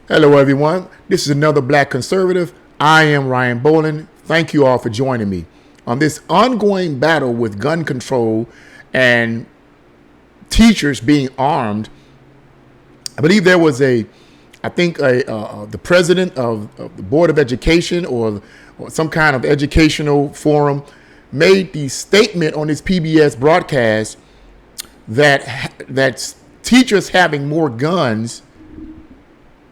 Hello, everyone. This is another Black Conservative. I am Ryan Boland. Thank you all for joining me on this ongoing battle with gun control and teachers being armed. I believe there was the president of the Board of Education or some kind of educational forum made the statement on this PBS broadcast that teachers having more guns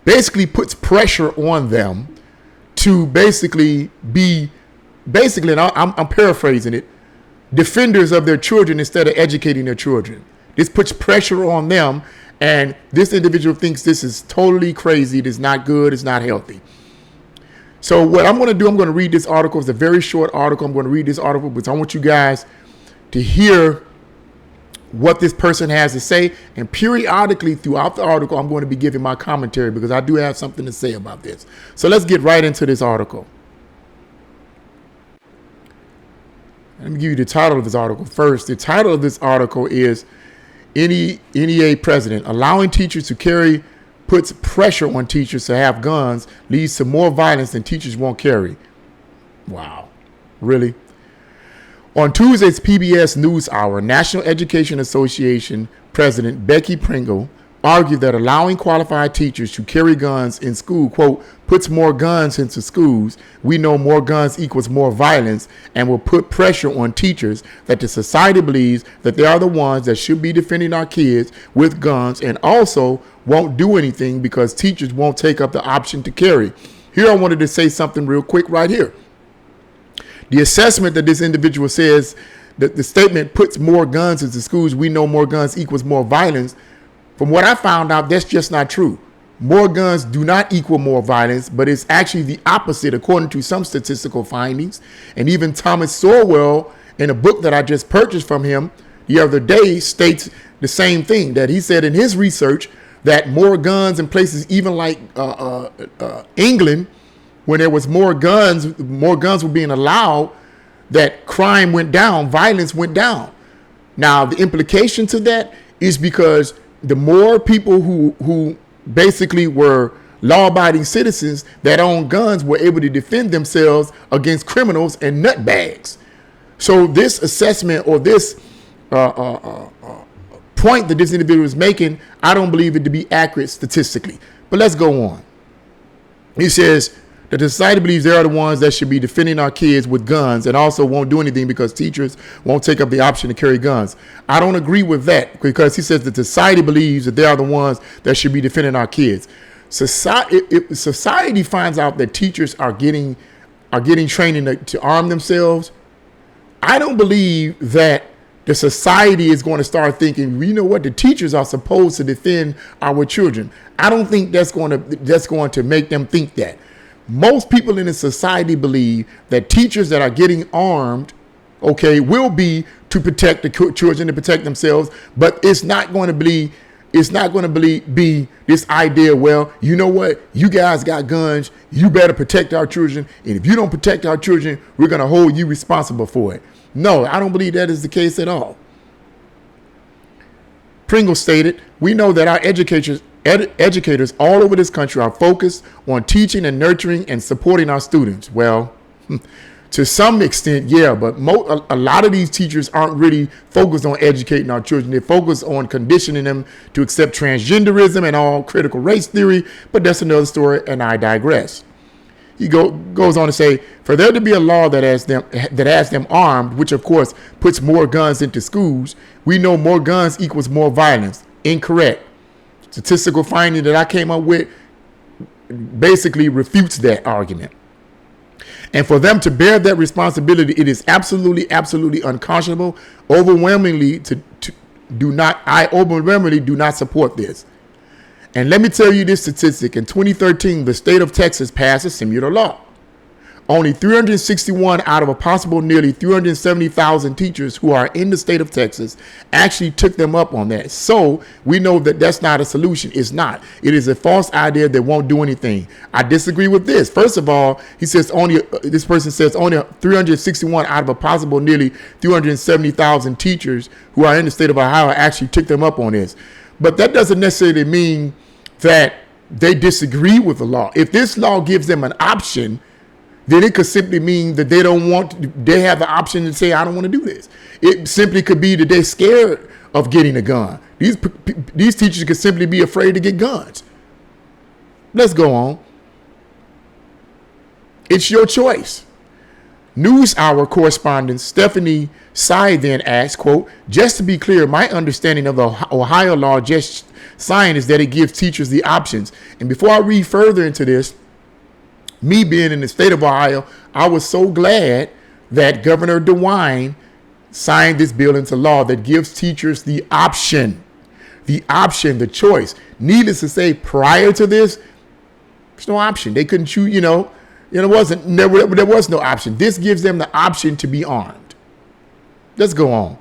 basically puts pressure on them to basically be, and I'm paraphrasing it, defenders of their children instead of educating their children. This puts pressure on them, and this individual thinks this is totally crazy. It is not good. It's not healthy. So what I'm going to do, I'm going to read this article. It's a very short article. I'm going to read this article because I want you guys to hear what this person has to say, and periodically throughout the article I'm going to be giving my commentary because I do have something to say about this. So let's get right into this article. Let me give you the title of this article first. The title of this article is NEA President, allowing teachers to carry puts pressure on teachers to have guns, leads to more violence than teachers won't carry. Wow, really? On Tuesday's PBS NewsHour, National Education Association President Becky Pringle argued that allowing qualified teachers to carry guns in school, quote, puts more guns into schools. We know more guns equals more violence and will put pressure on teachers that the society believes that they are the ones that should be defending our kids with guns and also won't do anything because teachers won't take up the option to carry. Here I wanted to say something real quick right here. The assessment that this individual says that the statement puts more guns into schools, we know more guns equals more violence. From what I found out, that's just not true. More guns do not equal more violence, but it's actually the opposite according to some statistical findings. And even Thomas Sowell, in a book that I just purchased from him the other day, states the same thing, that he said in his research that more guns in places even like England, when there was more guns were being allowed, that crime went down, violence went down. Now, the implication to that is because the more people who basically were law-abiding citizens that owned guns were able to defend themselves against criminals and nutbags. So this assessment or this point that this individual is making, I don't believe it to be accurate statistically. But let's go on. He says, that the society believes they are the ones that should be defending our kids with guns and also won't do anything because teachers won't take up the option to carry guns. I don't agree with that because he says that society believes that they are the ones that should be defending our kids. If society finds out that teachers are getting training to arm themselves, I don't believe that the society is going to start thinking, you know what, the teachers are supposed to defend our children. I don't think that's going to make them think that. Most people in the society believe that teachers that are getting armed, okay, will be to protect the children, to protect themselves, but it's not going to be this idea, well, you know what, you guys got guns, you better protect our children, and if you don't protect our children, we're going to hold you responsible for it. No, I don't believe that is the case at all. Pringle stated, we know that our educators all over this country are focused on teaching and nurturing and supporting our students. Well, to some extent, yeah, but a lot of these teachers aren't really focused on educating our children. They're focused on conditioning them to accept transgenderism and all critical race theory, but that's another story, and I digress. He goes on to say, for there to be a law that has them armed, which of course puts more guns into schools, we know more guns equals more violence. Incorrect. Statistical finding that I came up with basically refutes that argument. And for them to bear that responsibility, it is absolutely, absolutely unconscionable. I overwhelmingly do not support this. And let me tell you this statistic. In 2013, the state of Texas passed a similar law. Only 361 out of a possible nearly 370,000 teachers who are in the state of Texas actually took them up on that. So we know that that's not a solution. It's not. It is a false idea that won't do anything. I disagree with this. First of all, this person says only 361 out of a possible nearly 370,000 teachers who are in the state of Ohio actually took them up on this. But that doesn't necessarily mean that they disagree with the law. If this law gives them an option, then it could simply mean that they have the option to say, I don't want to do this. It simply could be that they're scared of getting a gun. These teachers could simply be afraid to get guns. Let's go on. It's your choice. NewsHour correspondent Stephanie Tsai then asked, quote, just to be clear, my understanding of the Ohio law just signed is that it gives teachers the options. And before I read further into this, me being in the state of Ohio, I was so glad that Governor DeWine signed this bill into law that gives teachers the option, the choice. Needless to say, prior to this, there's no option. They couldn't choose, there was no option. This gives them the option to be armed. Let's go on.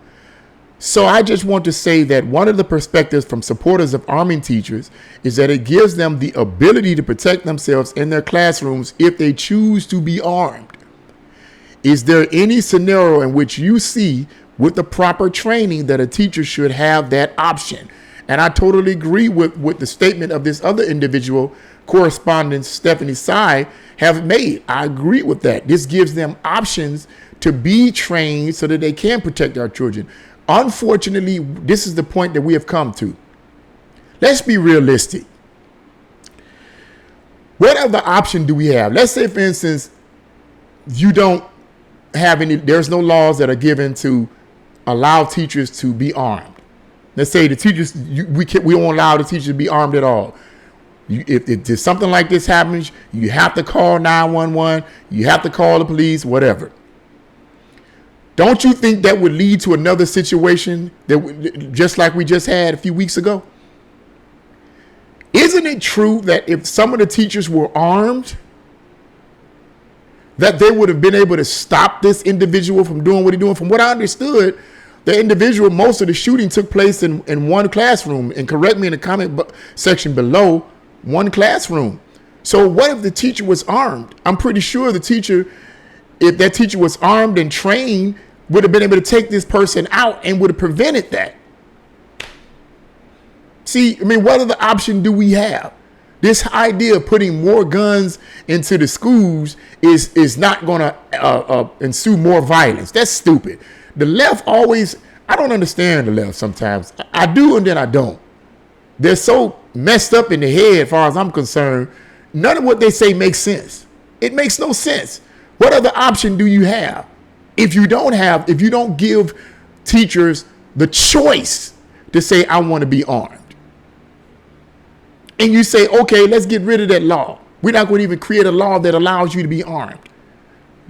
So I just want to say that one of the perspectives from supporters of arming teachers is that it gives them the ability to protect themselves in their classrooms if they choose to be armed. Is there any scenario in which you see with the proper training that a teacher should have that option? And I totally agree with the statement of this other individual, correspondent Stephanie Tsai, have made. I agree with that. This gives them options to be trained so that they can protect our children. Unfortunately, this is the point that we have come to. Let's be realistic. What other option do we have? Let's say, for instance, you don't have any, there's no laws that are given to allow teachers to be armed. Let's say the teachers, we won't allow the teachers to be armed at all. If something like this happens, you have to call 911, you have to call the police, whatever. Don't you think that would lead to another situation that just like we just had a few weeks ago? Isn't it true that if some of the teachers were armed, that they would have been able to stop this individual from doing what he's doing? From what I understood, the individual, most of the shooting took place in one classroom. And correct me in the comment section below, one classroom. So what if the teacher was armed? I'm pretty sure the teacher, if that teacher was armed and trained, would have been able to take this person out and would have prevented that. See, I mean, what other option do we have? This idea of putting more guns into the schools is not going to ensue more violence. That's stupid. The left always, I don't understand the left sometimes. I do and then I don't. They're so messed up in the head as far as I'm concerned. None of what they say makes sense. It makes no sense. What other option do you have? If you don't give teachers the choice to say, I want to be armed. And you say, okay, let's get rid of that law. We're not going to even create a law that allows you to be armed.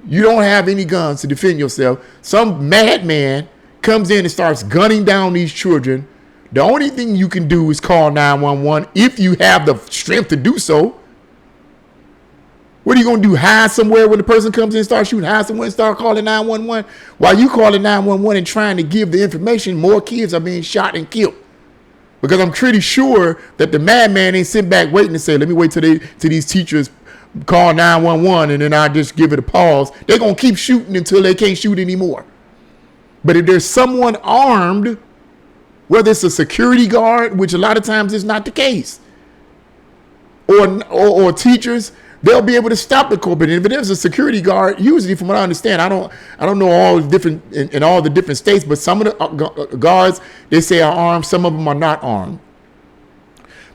You don't have any guns to defend yourself. Some madman comes in and starts gunning down these children. The only thing you can do is call 911 if you have the strength to do so. What are you going to do? Hide somewhere when the person comes in and starts shooting? Hide somewhere and start calling 911? While you calling 911 and trying to give the information, more kids are being shot and killed. Because I'm pretty sure that the madman ain't sitting back waiting to say, let me wait till these teachers call 911 and then I just give it a pause. They're going to keep shooting until they can't shoot anymore. But if there's someone armed, whether it's a security guard, which a lot of times is not the case, or teachers, they'll be able to stop the culprit. And if there's a security guard, usually from what I understand, I don't know all the different in all the different states, but some of the guards, they say are armed, some of them are not armed.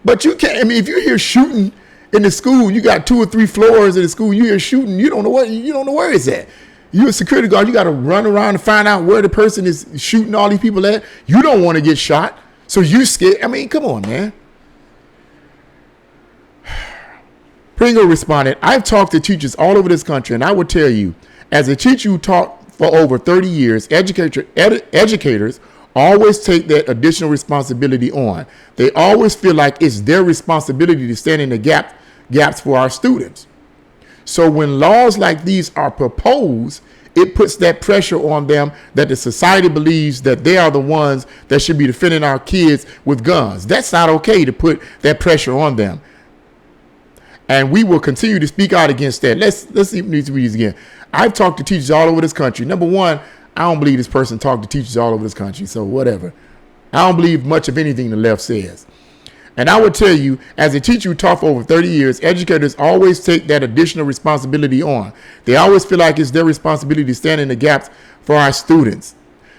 But you can't, I mean, if you hear shooting in the school, you got 2 or 3 floors in the school, you hear shooting, you don't know where it's at. You're a security guard, you got to run around and find out where the person is shooting all these people at. You don't want to get shot, so you're scared. I mean, come on, man. Pringle responded, I've talked to teachers all over this country, and I will tell you, as a teacher who taught for over 30 years, educators always take that additional responsibility on. They always feel like it's their responsibility to stand in the gaps for our students. So when laws like these are proposed, it puts that pressure on them that the society believes that they are the ones that should be defending our kids with guns. That's not okay to put that pressure on them. And we will continue to speak out against that. Let's see these again. I've talked to teachers all over this country. Number one, I don't believe this person talked to teachers all over this country. So whatever. I don't believe much of anything the left says. And I would tell you, as a teacher who taught for over 30 years, educators always take that additional responsibility on. They always feel like it's their responsibility to stand in the gaps for our students.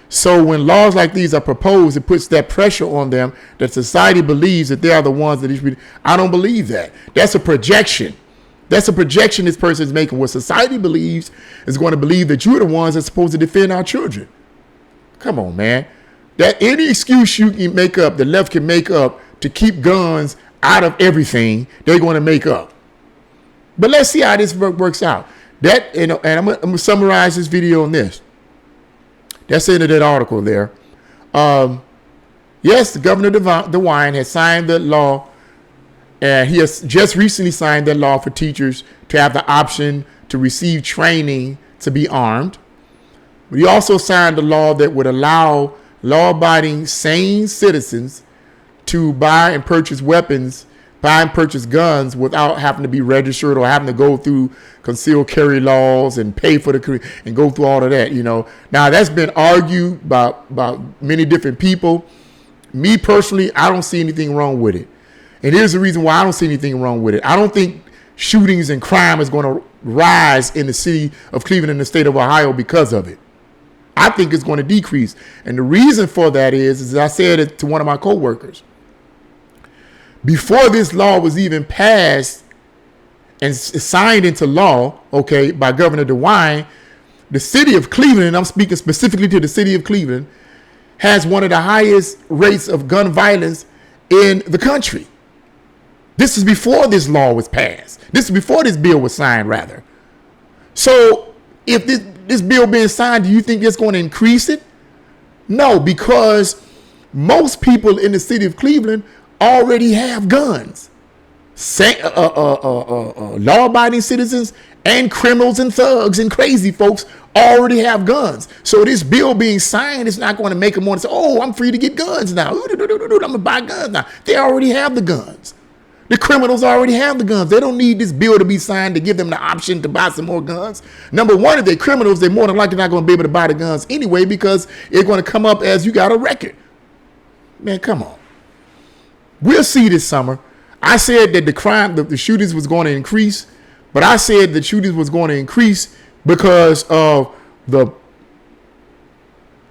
So when laws like these are proposed, it puts that pressure on them that society believes that they are the ones that should be. I don't believe that. That's a projection. That's a projection this person is making. What society believes is going to believe that you're the ones that's supposed to defend our children. Come on, man. That any excuse you can make up, the left can make up to keep guns out of everything, they're going to make up. But let's see how this works out. That, and I'm going to summarize this video on this. That's the end of that article there. Yes, the Governor DeWine has signed the law, and he has just recently signed that law for teachers to have the option to receive training to be armed. But he also signed a law that would allow law-abiding, sane citizens to buy and purchase weapons, buy and purchase guns without having to be registered or having to go through concealed carry laws and pay for and go through all of that, you know. Now, that's been argued about many different people. Me personally, I don't see anything wrong with it. And here's the reason why I don't see anything wrong with it. I don't think shootings and crime is going to rise in the city of Cleveland and the state of Ohio because of it. I think it's going to decrease. And the reason for that is, as I said it to one of my coworkers, before this law was even passed and signed into law, okay, by Governor DeWine, the city of Cleveland, and I'm speaking specifically to the city of Cleveland, has one of the highest rates of gun violence in the country. This is before this law was passed. This is before this bill was signed, rather. So if this bill being signed, do you think it's going to increase it? No, because most people in the city of Cleveland already have guns. Law-abiding citizens and criminals and thugs and crazy folks already have guns. So this bill being signed is not going to make them want to say, oh, I'm free to get guns now. I'm going to buy guns now. They already have the guns. The criminals already have the guns. They don't need this bill to be signed to give them the option to buy some more guns. Number one, if they're criminals, they're more than likely not going to be able to buy the guns anyway because it's going to come up as you got a record. Man, come on. We'll see this summer. I said that the shootings was going to increase, but I said the shootings was going to increase because of the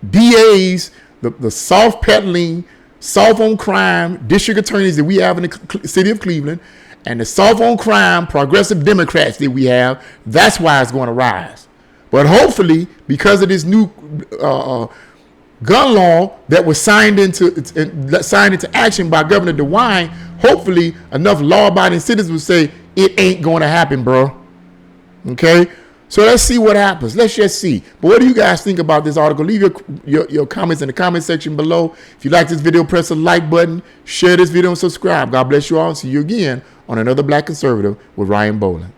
DAs, the soft peddling, soft on crime district attorneys that we have in the city of Cleveland, and the soft on crime progressive Democrats that we have. That's why it's going to rise. But hopefully, because of this new gun law that was signed into action by Governor DeWine, hopefully enough law-abiding citizens will say it ain't going to happen, bro. Okay, so let's see what happens. Let's just see. But what do you guys think about this article? Leave your comments in the comment section below. If you like this video, press the like button, share this video, and subscribe. God bless you all. See you again on another Black Conservative with Ryan Boland.